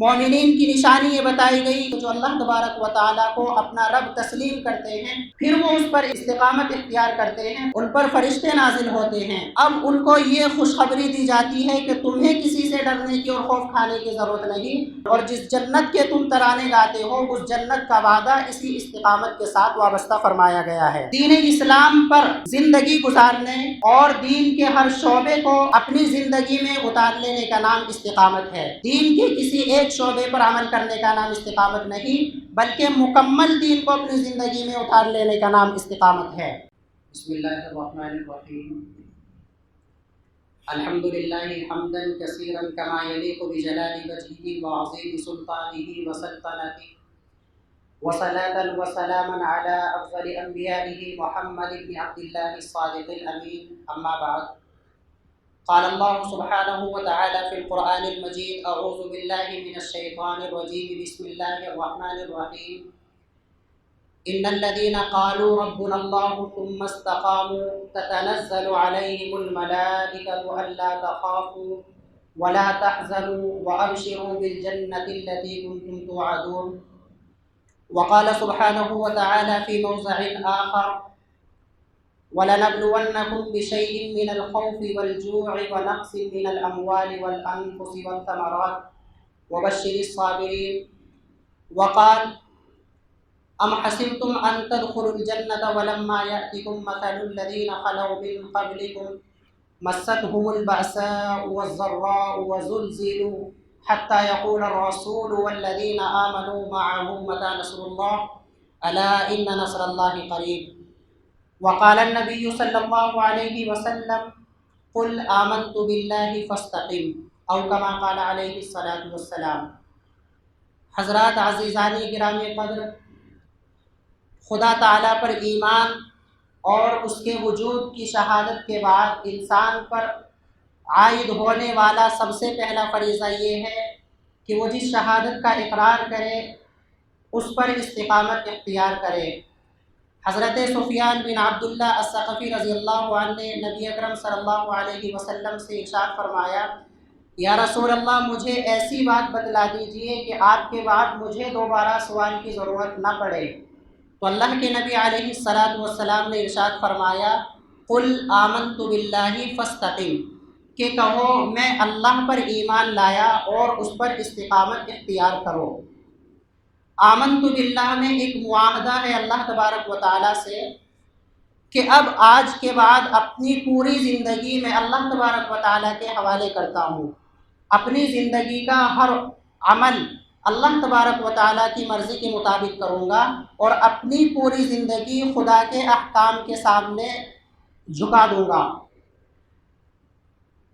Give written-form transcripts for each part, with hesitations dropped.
مومنین کی نشانی یہ بتائی گئی جو اللہ تبارک و تعالیٰ کو اپنا رب تسلیم کرتے ہیں، پھر وہ اس پر استقامت اختیار کرتے ہیں، ان پر فرشتے نازل ہوتے ہیں۔ اب ان کو یہ خوشخبری دی جاتی ہے کہ تمہیں کسی سے ڈرنے کی اور خوف کھانے کی ضرورت نہیں، اور جس جنت کے تم ترانے گاتے ہو اس جنت کا وعدہ اسی استقامت کے ساتھ وابستہ فرمایا گیا ہے۔ دین اسلام پر زندگی گزارنے اور دین کے ہر شعبے کو اپنی زندگی میں اتار لینے کا نام استقامت ہے۔ دین کے کسی ایک شعبے پر عمل کرنے کا نام استقامت نہیں، بلکہ مکمل دین کو اپنی زندگی میں اتار لینے کا نام استقامت ہے۔ بسم اللہ الرحمن الرحیم۔ الحمدللہ حمدا کثیرا کما یلیق بجلال وجہہ وعظیم سلطانہ وسلطنتہ، وصلاۃ وسلاما علی افضل انبیائہ محمد بن عبداللہ الصادق الامین، اما بعد۔ قال اللہ سبحانہ وتعالی فی القرآن المجید اعوذ باللہ من الشیطان الرجیم بسم اللہ الرحمن الرحیم۔ ان الذین قالوا ربنا اللہ ثم استقاموا تتنزل علیہم الملائکۃ الا تخافوا ولا تحزنوا وابشروا بالجنة التي كنتم توعدون۔ وقال سبحانہ وتعالی فی موضع آخر وَلَنَبْلُوَنَّكُمْ بِشَيْءٍ مِّنَ الْخَوْفِ وَالْجُوعِ وَنَقْصٍ مِّنَ الْأَمْوَالِ وَالْأَنفُسِ وَالثَّمَرَاتِ وَبَشِّرِ الصَّابِرِينَ۔ وقال أَمْ حَسِبْتُمْ أَن تَدْخُلُوا الْجَنَّةَ وَلَمَّا يَأْتِكُم مَّثَلُ الَّذِينَ خَلَوْا مِن قَبْلِكُم مَّسَّتْهُمُ الْبَأْسَاءُ وَالضَّرَّاءُ وَزُلْزِلُوا حَتَّىٰ يَقُولَ الرَّسُولُ وَالَّذِينَ آمَنُوا مَعَهُ مَتَىٰ نَصْرُ اللَّهِ أَلَا إِنَّ نَصْرَ اللَّهِ قَرِيبٌ۔ وقال النبی صلی اللہ علیہ وسلم قل آمنت باللہ فاستقم او کما قال علیہ الصلاۃ والسلام۔ حضرات عزیزانی گرامی قدر، خدا تعالیٰ پر ایمان اور اس کے وجود کی شہادت کے بعد انسان پر عائد ہونے والا سب سے پہلا فریضہ یہ ہے کہ وہ جس شہادت کا اقرار کرے اس پر استقامت اختیار کرے۔ حضرت سفیان بن عبداللہ الثقفی رضی اللہ عنہ نے نبی اکرم صلی اللہ علیہ وسلم سے ارشاد فرمایا، یا رسول اللہ مجھے ایسی بات بتلا دیجئے کہ آپ کے بعد مجھے دوبارہ سوال کی ضرورت نہ پڑے۔ تو اللہ کے نبی علیہ الصلاۃ والسلام نے ارشاد فرمایا قل آمنت باللہ فاستقم، کہ کہو میں اللہ پر ایمان لایا اور اس پر استقامت اختیار کرو۔ آمنت باللہ میں ایک معاہدہ ہے اللہ تبارک و تعالیٰ سے کہ اب آج کے بعد اپنی پوری زندگی میں اللہ تبارک و تعالیٰ کے حوالے کرتا ہوں، اپنی زندگی کا ہر عمل اللہ تبارک و تعالیٰ کی مرضی کے مطابق کروں گا اور اپنی پوری زندگی خدا کے احکام کے سامنے جھکا دوں گا۔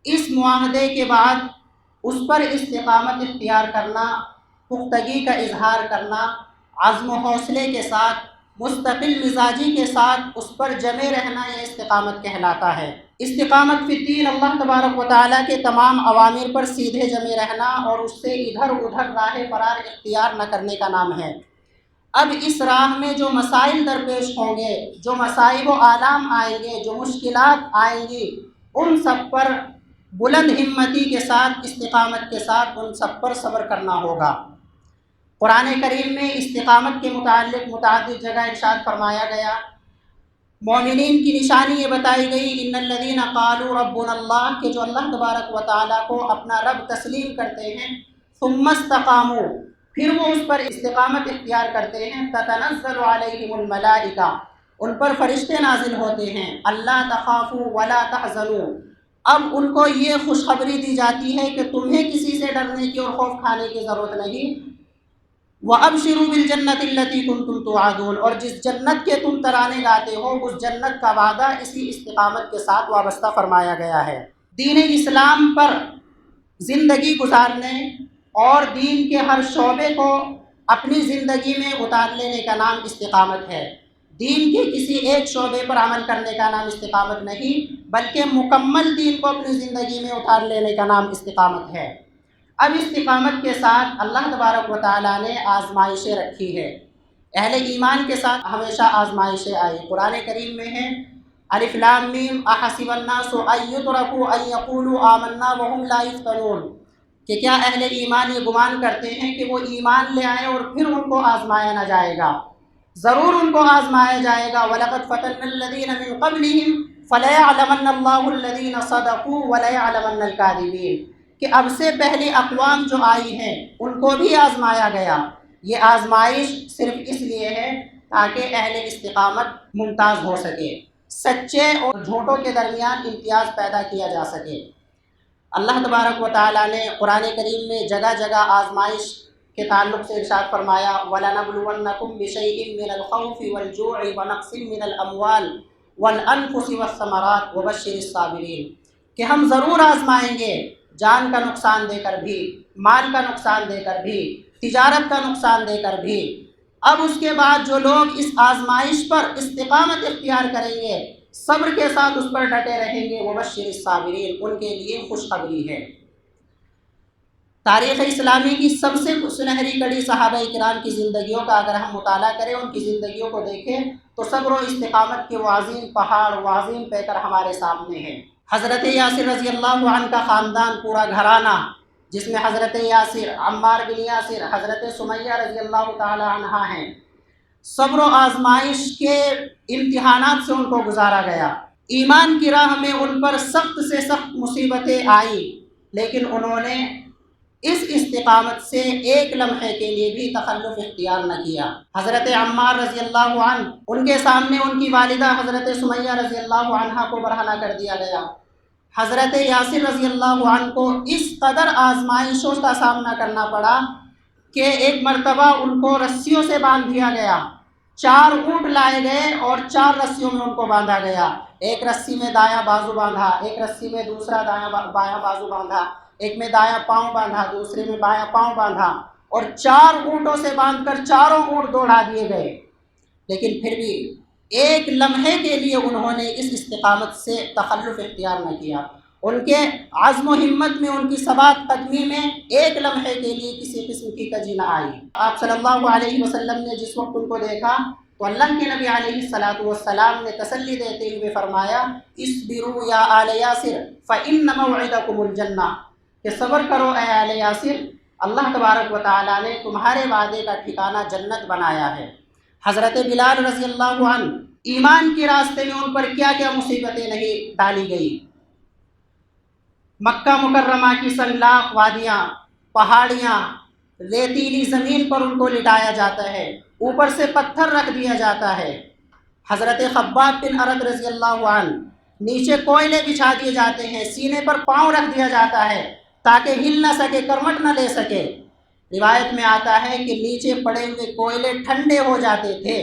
اس معاہدے کے بعد اس پر استقامت اختیار کرنا، پختگی کا اظہار کرنا، عزم و حوصلے کے ساتھ، مستقل مزاجی کے ساتھ اس پر جمے رہنا، یہ استقامت کہلاتا ہے۔ استقامت فی الدین اللہ تبارک و تعالیٰ کے تمام اوامر پر سیدھے جمے رہنا اور اس سے ادھر ادھر راہ فرار اختیار نہ کرنے کا نام ہے۔ اب اس راہ میں جو مسائل درپیش ہوں گے، جو مصائب و آلام آئیں گے، جو مشکلات آئیں گی، ان سب پر بلند ہمتی کے ساتھ، استقامت کے ساتھ ان سب پر صبر کرنا ہوگا۔ قرآن کریم میں استقامت کے متعلق متعدد جگہ ارشاد فرمایا گیا، مومنین کی نشانی یہ بتائی گئی ان الذین قالوا ربنا اللہ، کہ جو اللہ تبارک و تعالیٰ کو اپنا رب تسلیم کرتے ہیں، ثم استقاموا، پھر وہ اس پر استقامت اختیار کرتے ہیں، تتنزل علیہم الملائکہ، ان پر فرشتے نازل ہوتے ہیں، الا تخافوا ولا تحزنوا، اب ان کو یہ خوشخبری دی جاتی ہے کہ تمہیں کسی سے ڈرنے کی اور خوف کھانے کی ضرورت نہیں، وَأَبْشِرُوا بِالْجَنَّةِ الَّتِي كُنْتُمْ تُوعَدُونَ، اور جس جنت کے تم ترانے گاتے ہو اس جنت کا وعدہ اسی استقامت کے ساتھ وابستہ فرمایا گیا ہے۔ دین اسلام پر زندگی گزارنے اور دین کے ہر شعبے کو اپنی زندگی میں اتار لینے کا نام استقامت ہے۔ دین کے کسی ایک شعبے پر عمل کرنے کا نام استقامت نہیں، بلکہ مکمل دین کو اپنی زندگی میں اتار لینے کا نام استقامت ہے۔ اب استقامت کے ساتھ اللہ تبارک و تعالیٰ نے آزمائشیں رکھی ہے۔ اہل ایمان کے ساتھ ہمیشہ آزمائشیں آئی۔ قرآن کریم میں ہے الف لام میم احسب الناس ان یترکوا ان یقولوا آمنا وهم لا یفتنون، کہ کیا اہل ایمان یہ گمان کرتے ہیں کہ وہ ایمان لے آئیں اور پھر ان کو آزمایا نہ جائے گا؟ ضرور ان کو آزمایا جائے گا۔ وَلَقَدْ فَتَنَّا الَّذِينَ مِن قَبْلِهِمْ فَلَيَعْلَمَنَّ اللَّهُ الَّذِينَ صَدَقُوا وَلَيَعْلَمَنَّ الْكَاذِبِينَ، کہ اب سے پہلی اقوام جو آئی ہیں ان کو بھی آزمایا گیا۔ یہ آزمائش صرف اس لیے ہے تاکہ اہل استقامت ممتاز ہو سکے، سچے اور جھوٹوں کے درمیان امتیاز پیدا کیا جا سکے۔ اللہ تبارک و تعالیٰ نے قرآن کریم میں جگہ جگہ آزمائش کے تعلق سے ارشاد فرمایا، وَلَنَبْلُوَنَّكُمْ بِشَيْءٍ مِّنَ الْخَوْفِ وَالْجُوعِ وَنَقْصٍ مِّنَ الْأَمْوَالِ وَالْأَنفُسِ وَالثَّمَرَاتِ وَبَشِّرِ الصَّابِرِينَ، کہ ہم ضرور آزمائیں گے، جان کا نقصان دے کر بھی، مال کا نقصان دے کر بھی، تجارت کا نقصان دے کر بھی۔ اب اس کے بعد جو لوگ اس آزمائش پر استقامت اختیار کریں گے، صبر کے ساتھ اس پر ڈٹے رہیں گے، وبشر الصابرین، ان کے لیے خوشخبری ہے۔ تاریخ اسلامی کی سب سے سنہری کڑی صحابہ کرام کی زندگیوں کا اگر ہم مطالعہ کریں، ان کی زندگیوں کو دیکھیں تو صبر و استقامت کے وہ عظیم پہاڑ، وہ عظیم پیکر ہمارے سامنے ہیں۔ حضرت یاسر رضی اللہ عنہ کا خاندان، پورا گھرانہ، جس میں حضرت یاسر، عمار بن یاسر، حضرت سمیہ رضی اللہ تعالی عنہا ہیں، صبر و آزمائش کے امتحانات سے ان کو گزارا گیا۔ ایمان کی راہ میں ان پر سخت سے سخت مصیبتیں آئی، لیکن انہوں نے اس استقامت سے ایک لمحے کے لیے بھی تخلف اختیار نہ کیا۔ حضرت عمار رضی اللہ عنہ، ان کے سامنے ان کی والدہ حضرت سمیہ رضی اللہ عنہا کو برہنہ کر دیا گیا۔ حضرت یاسر رضی اللہ عنہ کو اس قدر آزمائشوں کا سامنا کرنا پڑا کہ ایک مرتبہ ان کو رسیوں سے باندھ دیا گیا۔ 4 اونٹ لائے گئے اور 4 رسیوں میں ان کو باندھا گیا۔ ایک رسی میں دایاں بازو باندھا، ایک رسی میں دوسرا بایاں بازو باندھا، ایک میں دایاں پاؤں باندھا، دوسرے میں بایاں پاؤں باندھا، اور 4 اونٹوں سے باندھ کر چاروں اونٹ دوڑا دیے گئے۔ لیکن پھر بھی ایک لمحے کے لیے انہوں نے اس استقامت سے تخلف اختیار نہ کیا۔ ان کے عزم و ہمت میں، ان کی ثبات قدمی میں ایک لمحے کے لیے کسی قسم کی کجی نہ آئی۔ آپ صلی اللہ علیہ وسلم نے جس وقت ان کو دیکھا تو اللہ کے نبی علیہ الصلاۃ والسلام نے تسلی دیتے ہوئے فرمایا، اصبروا یا آل یاسر فإن موعدکم الجنہ، کہ صبر کرو اے آل یاسر، اللہ تبارک و تعالیٰ نے تمہارے وعدے کا ٹھکانہ جنت بنایا ہے۔ حضرت بلال رضی اللہ عنہ، ایمان کے راستے میں ان پر کیا کیا مصیبتیں نہیں ڈالی گئی۔ مکہ مکرمہ کی سنگلاخ وادیاں، پہاڑیاں، ریتیلی زمین پر ان کو لٹایا جاتا ہے، اوپر سے پتھر رکھ دیا جاتا ہے۔ حضرت خباب بن ارد رضی اللہ عنہ، نیچے کوئلے بچھا دیے جاتے ہیں، سینے پر پاؤں رکھ دیا جاتا ہے تاکہ ہل نہ سکے، کرمٹ نہ لے سکے۔ روایت میں آتا ہے کہ نیچے پڑے ہوئے کوئلے ٹھنڈے ہو جاتے تھے،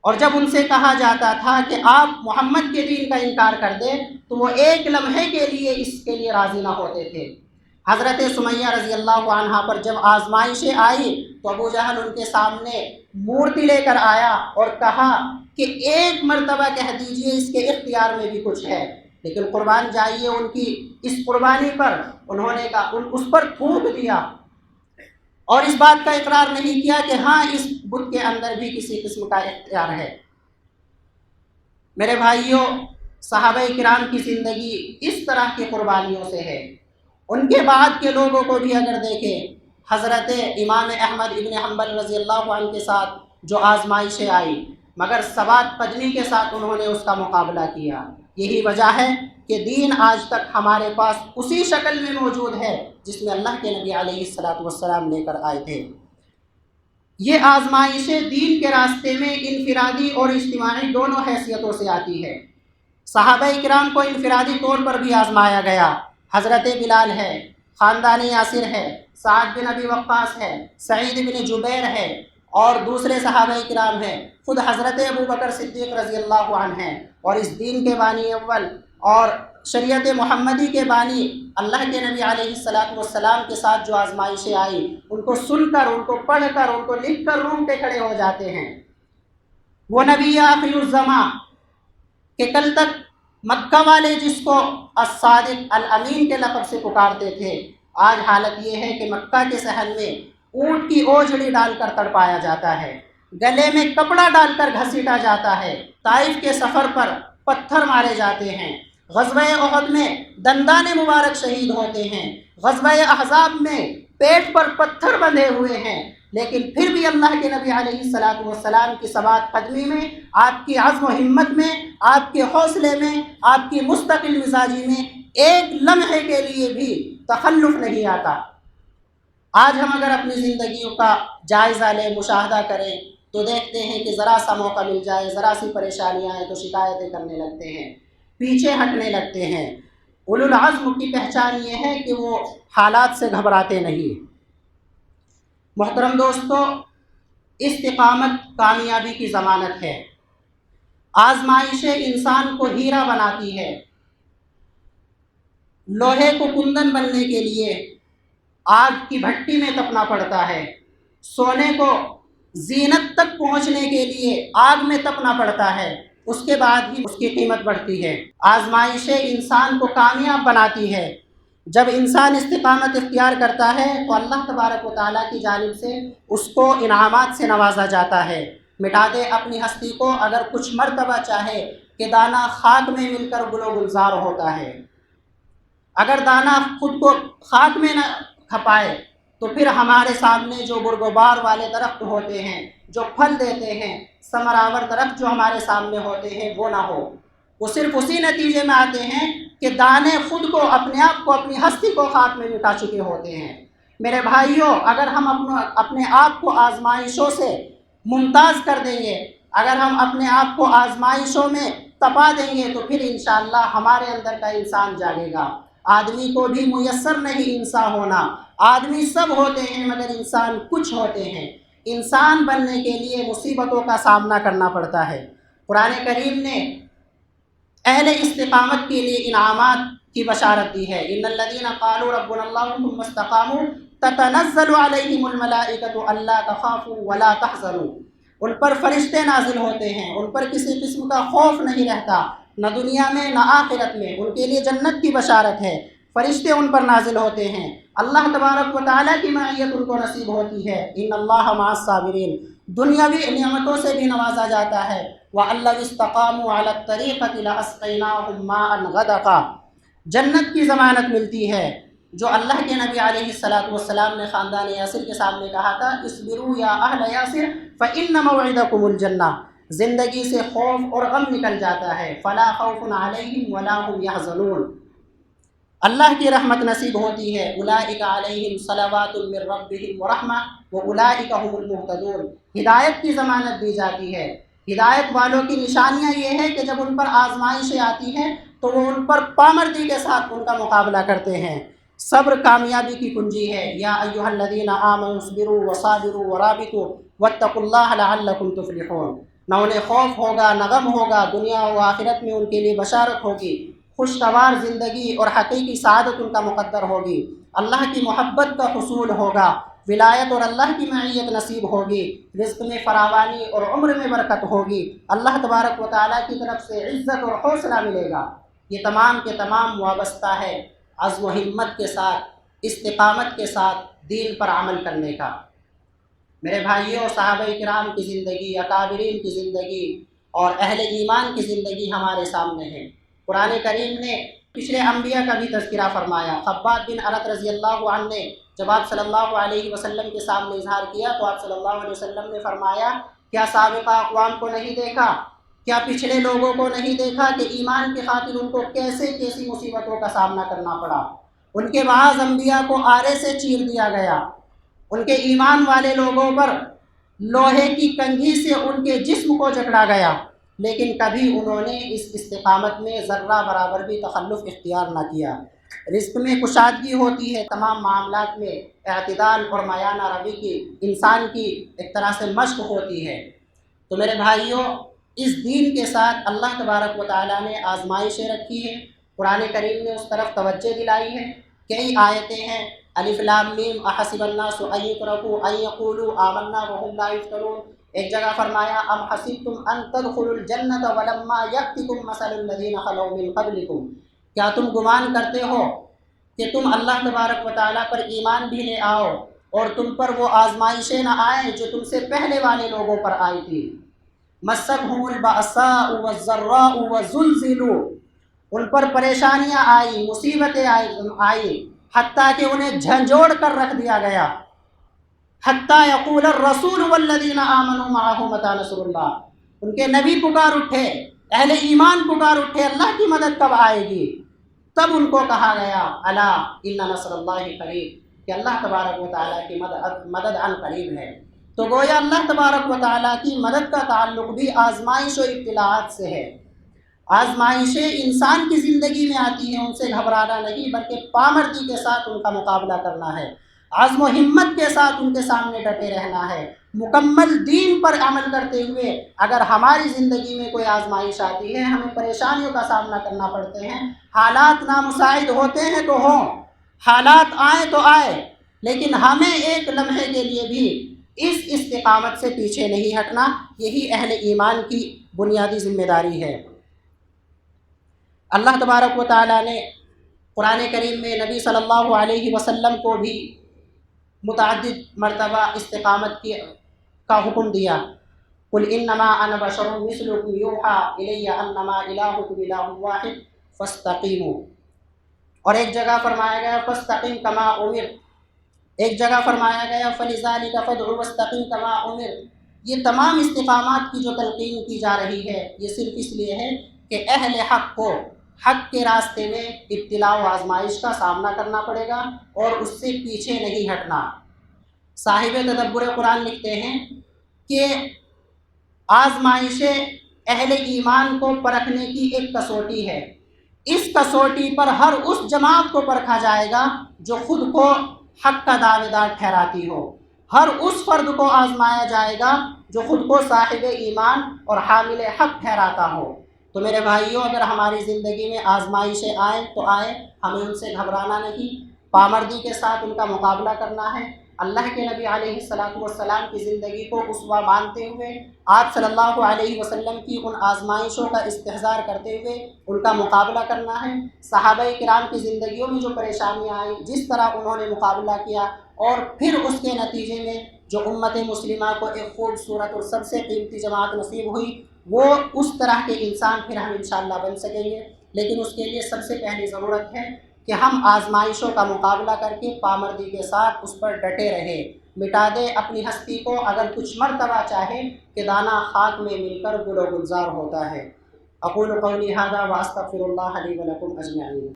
اور جب ان سے کہا جاتا تھا کہ آپ محمد کے دین کا انکار کر دیں تو وہ ایک لمحے کے لیے اس کے لیے راضی نہ ہوتے تھے۔ حضرت سمیہ رضی اللہ عنہا پر جب آزمائشیں آئی تو ابو جہل ان کے سامنے مورتی لے کر آیا اور کہا کہ ایک مرتبہ کہہ دیجئے اس کے اختیار میں بھی کچھ ہے، لیکن قربان جائیے ان کی اس قربانی پر انہوں نے کہا، اس پر تھوک دیا اور اس بات کا اقرار نہیں کیا کہ ہاں اس بت کے اندر بھی کسی قسم کا اختیار ہے۔ میرے بھائیوں، صحابہ کرام کی زندگی اس طرح کی قربانیوں سے ہے۔ ان کے بعد کے لوگوں کو بھی اگر دیکھیں، حضرت امام احمد ابن حنبل رضی اللہ عنہ کے ساتھ جو آزمائشیں آئی، مگر ثبات قدمی کے ساتھ انہوں نے اس کا مقابلہ کیا۔ یہی وجہ ہے کہ دین آج تک ہمارے پاس اسی شکل میں موجود ہے جس میں اللہ کے نبی علیہ الصلاۃ والسلام لے کر آئے تھے۔ یہ آزمائشیں دین کے راستے میں انفرادی اور اجتماعی دونوں حیثیتوں سے آتی ہے۔ صحابہ کرام کو انفرادی طور پر بھی آزمایا گیا۔ حضرت بلال ہے، خاندان یاسر ہے، سعد بن ابی وقاص ہے، سعید بن جبیر ہے، اور دوسرے صحابہ کرام ہیں، خود حضرت ابو بکر صدیق رضی اللہ عنہ ہیں، اور اس دین کے بانی اول اور شریعت محمدی کے بانی اللہ کے نبی علیہ الصلاۃ والسلام کے ساتھ جو آزمائشیں آئی، ان کو سن کر، ان کو پڑھ کر، ان کو لکھ کر رونگٹے کھڑے ہو جاتے ہیں۔ وہ نبی آخر الزماں کہ کل تک مکہ والے جس کو الصادق الامین کے لقب سے پکارتے تھے، آج حالت یہ ہے کہ مکہ کے صحن میں اونٹ کی اوجھڑی ڈال کر تڑپایا جاتا ہے، گلے میں کپڑا ڈال کر گھسیٹا جاتا ہے، طائف کے سفر پر پتھر مارے جاتے ہیں، غزوہ احد میں دندان مبارک شہید ہوتے ہیں، غزوہ احزاب میں پیٹ پر پتھر بندھے ہوئے ہیں، لیکن پھر بھی اللہ کے نبی علیہ الصلاۃ والسلام کی ثبات قدمی میں، آپ کی عزم و ہمت میں، آپ کے حوصلے میں، آپ کی مستقل مزاجی میں ایک لمحے کے لیے بھی تخلف نہیں آتا۔ آج ہم اگر اپنی زندگیوں کا جائزہ لیں، مشاہدہ کریں، تو دیکھتے ہیں کہ ذرا سا موقع مل جائے، ذرا سی پریشانیاں آئیں تو شکایتیں کرنے لگتے ہیں، پیچھے ہٹنے لگتے ہیں۔ اولو العزم کی پہچان یہ ہے کہ وہ حالات سے گھبراتے نہیں۔ محترم دوستو، استقامت کامیابی کی ضمانت ہے۔ آزمائشیں انسان کو ہیرا بناتی ہے۔ لوہے کو کندن بننے کے لیے آگ کی بھٹی میں تپنا پڑتا ہے، سونے کو زینت تک پہنچنے کے لیے آگ میں تپنا پڑتا ہے، اس کے بعد ہی اس کی قیمت بڑھتی ہے۔ آزمائشیں انسان کو کامیاب بناتی ہے۔ جب انسان استقامت اختیار کرتا ہے تو اللہ تبارک و تعالیٰ کی جانب سے اس کو انعامات سے نوازا جاتا ہے۔ مٹا دے اپنی ہستی کو اگر کچھ مرتبہ چاہے کہ دانہ خاک میں مل کر گل و گلزار ہوتا ہے۔ اگر دانہ خود کو خاک میں نہ کھپائے تو پھر ہمارے سامنے جو برگوبار والے درخت ہوتے ہیں، جو پھل دیتے ہیں، ثمر آور درخت جو ہمارے سامنے ہوتے ہیں، وہ نہ ہو۔ وہ صرف اسی نتیجے میں آتے ہیں کہ دانے خود کو، اپنے آپ کو، اپنی ہستی کو خاک میں مٹا چکے ہوتے ہیں۔ میرے بھائیوں، اگر ہم اپنے آپ کو آزمائشوں سے ممتاز کر دیں گے، اگر ہم اپنے آپ کو آزمائشوں میں تپا دیں گے تو پھر انشاءاللہ ہمارے اندر کا انسان جاگے گا۔ آدمی کو بھی میسر نہیں انسان ہونا، آدمی سب ہوتے ہیں مگر انسان کچھ ہوتے ہیں۔ انسان بننے کے لیے مصیبتوں کا سامنا کرنا پڑتا ہے۔ قرآن کریم نے اہل استقامت کے لیے انعامات کی بشارت دی ہے۔ ان الذین قالوا ربنا اللہ ثم استقاموا تتنزل علیہم الملائکۃ الا تخافوا ولا تحزنوا۔ ان پر فرشتے نازل ہوتے ہیں، ان پر کسی قسم کا خوف نہیں رہتا، نہ دنیا میں نہ آخرت میں۔ ان کے لیے جنت کی بشارت ہے، فرشتے ان پر نازل ہوتے ہیں، اللہ تبارک و تعالیٰ کی معیت ان کو نصیب ہوتی ہے۔ ان اللہ مع الصابرین، دنیاوی نعمتوں سے بھی نوازا جاتا ہے۔ وَأَلَّذِي اسْتَقَامُوا عَلَى الطَّرِيقَةِ لَأَسْقَيْنَاهُمْ مَاءً غَدَقًا۔ جنت کی ضمانت ملتی ہے، جو اللہ کے نبی علیہ الصلاۃ والسلام نے خاندان یاسر کے سامنے کہا تھا، اصبروا یا اہل یاسر فإن موعدکم الجنہ۔ زندگی سے خوف اور غم نکل جاتا ہے، فلا خوف علیہم ولا هم يحزنون۔ اللہ کی رحمت نصیب ہوتی ہے، اولئک علیہم صلوات من ربہم ورحمہ واولئک هم المہتدون۔ ہدایت کی ضمانت دی جاتی ہے۔ ہدایت والوں کی نشانیاں یہ ہے کہ جب ان پر آزمائشیں آتی ہیں تو وہ ان پر پامردی کے ساتھ ان کا مقابلہ کرتے ہیں۔ صبر کامیابی کی کنجی ہے۔ یا ایھا الذین آمنوا اصبروا وصابروا ورابطوا واتقوا اللہ لعلکم تفلحون۔ نہ انہیں خوف ہوگا، نہ غم ہوگا، دنیا و آخرت میں ان کے لیے بشارت ہوگی، خوشگوار زندگی اور حقیقی سعادت ان کا مقدر ہوگی، اللہ کی محبت کا حصول ہوگا، ولایت اور اللہ کی معیت نصیب ہوگی، رزق میں فراوانی اور عمر میں برکت ہوگی، اللہ تبارک و تعالیٰ کی طرف سے عزت اور حوصلہ ملے گا۔ یہ تمام کے تمام وابستہ ہے عزم و ہمت کے ساتھ، استقامت کے ساتھ دین پر عمل کرنے کا۔ میرے بھائیوں، صحابہ کرام کی زندگی، اکابرین کی زندگی اور اہل ایمان کی زندگی ہمارے سامنے ہے۔ قرآن کریم نے پچھلے انبیاء کا بھی تذکرہ فرمایا۔ خباب بن ارت رضی اللہ عنہ نے جب آپ صلی اللہ علیہ وسلم کے سامنے اظہار کیا تو آپ صلی اللہ علیہ وسلم نے فرمایا، کیا سابقہ اقوام کو نہیں دیکھا، کیا پچھلے لوگوں کو نہیں دیکھا کہ ایمان کی خاطر ان کو کیسی مصیبتوں کا سامنا کرنا پڑا۔ ان کے بعض انبیاء کو آرے سے چیر دیا گیا، ان کے ایمان والے لوگوں پر لوہے کی کنگھی سے ان کے جسم کو جکڑا گیا، لیکن کبھی انہوں نے اس استقامت میں ذرہ برابر بھی تخلف اختیار نہ کیا۔ رزق میں کشادگی ہوتی ہے، تمام معاملات میں اعتدال اور میانہ روی کی انسان کی ایک طرح سے مشق ہوتی ہے۔ تو میرے بھائیوں، اس دین کے ساتھ اللہ تبارک و تعالیٰ نے آزمائشیں رکھی ہیں، قرآن کریم نے اس طرف توجہ دلائی ہے۔ کئی آیتیں ہیں، الف لام میم احسب الناس ان یترکوا ان یقولوا آمنا وهم لا یفتنون۔ ایک جگہ فرمایا، ام حسبتم ان تدخلوا الجنۃ ولما یأتکم مثل الذین خلوا من قبلکم۔ کیا تم گمان کرتے ہو کہ تم اللہ تبارک و تعالیٰ پر ایمان بھی لے آؤ اور تم پر وہ آزمائشیں نہ آئیں جو تم سے پہلے والے لوگوں پر آئی تھی؟ مستہم البأساء والضراء وزلزلوا۔ ان پر پریشانیاں آئی، مصیبتیں آئی، حتیٰ کہ انہیں جھنجھوڑ کر رکھ دیا گیا۔ حتیٰ یقول الرسول والذین آمنوا معہ متی نصر اللہ، ان کے نبی پکار اٹھے، اہل ایمان پکار اٹھے اللہ کی مدد کب آئے گی؟ تب ان کو کہا گیا الا ان نصر اللہ قریب، کہ اللہ تبارک و تعالیٰ کی مدد عن قریب ہے۔ تو گویا اللہ تبارک و تعالیٰ کی مدد کا تعلق بھی آزمائش و ابتلاءات سے ہے۔ آزمائشیں انسان کی زندگی میں آتی ہیں، ان سے گھبرانا نہیں بلکہ پامردی کے ساتھ ان کا مقابلہ کرنا ہے، عزم و ہمت کے ساتھ ان کے سامنے ڈٹے رہنا ہے، مکمل دین پر عمل کرتے ہوئے۔ اگر ہماری زندگی میں کوئی آزمائش آتی ہے، ہمیں پریشانیوں کا سامنا کرنا پڑتے ہیں، حالات نامساعد ہوتے ہیں تو ہوں، حالات آئیں تو آئے، لیکن ہمیں ایک لمحے کے لیے بھی اس استقامت سے پیچھے نہیں ہٹنا۔ یہی اہل ایمان کی بنیادی ذمہ داری ہے۔ اللہ تبارک و تعالیٰ نے قرآن کریم میں نبی صلی اللہ علیہ وسلم کو بھی متعدد مرتبہ استقامت کا حکم دیا۔ قل انما انا بشر مثلکم یوحی الی انما الہکم الہ واحد فاستقیموا، اور ایک جگہ فرمایا گیا فاستقم کما امر، ایک جگہ فرمایا گیا فلذلک فادع واستقم کما امر۔ یہ تمام استقامات کی جو تلقین کی جا رہی ہے، یہ صرف اس لیے ہے کہ اہل حق کو حق کے راستے میں ابتلاء و آزمائش کا سامنا کرنا پڑے گا اور اس سے پیچھے نہیں ہٹنا۔ صاحب تدبر قرآن لکھتے ہیں کہ آزمائشیں اہل ایمان کو پرکھنے کی ایک کسوٹی ہے۔ اس کسوٹی پر ہر اس جماعت کو پرکھا جائے گا جو خود کو حق کا دعوے دار ٹھہراتی ہو، ہر اس فرد کو آزمایا جائے گا جو خود کو صاحب ایمان اور حامل حق ٹھہراتا ہو۔ تو میرے بھائیوں، اگر ہماری زندگی میں آزمائشیں آئیں تو آئیں، ہمیں ان سے گھبرانا نہیں، پامردی کے ساتھ ان کا مقابلہ کرنا ہے۔ اللہ کے نبی علیہ السلام کی زندگی کو اسوہ مانتے ہوئے، آپ صلی اللہ علیہ وسلم کی ان آزمائشوں کا استحضار کرتے ہوئے ان کا مقابلہ کرنا ہے۔ صحابہ کرام کی زندگیوں میں جو پریشانیاں آئیں، جس طرح انہوں نے مقابلہ کیا، اور پھر اس کے نتیجے میں جو امت مسلمہ کو ایک خوبصورت اور سب سے قیمتی جماعت نصیب ہوئی، وہ اس طرح کے انسان پھر ہم انشاءاللہ بن سکیں گے۔ لیکن اس کے لیے سب سے پہلی ضرورت ہے کہ ہم آزمائشوں کا مقابلہ کر کے پامردی کے ساتھ اس پر ڈٹے رہیں، مٹا دے اپنی ہستی کو، اگر کچھ مرتبہ چاہے کہ دانہ خاک میں مل کر گل و گلزار ہوتا ہے۔ اقول قولی ھذا واستغفر اللہ لی ولکم اجمعین۔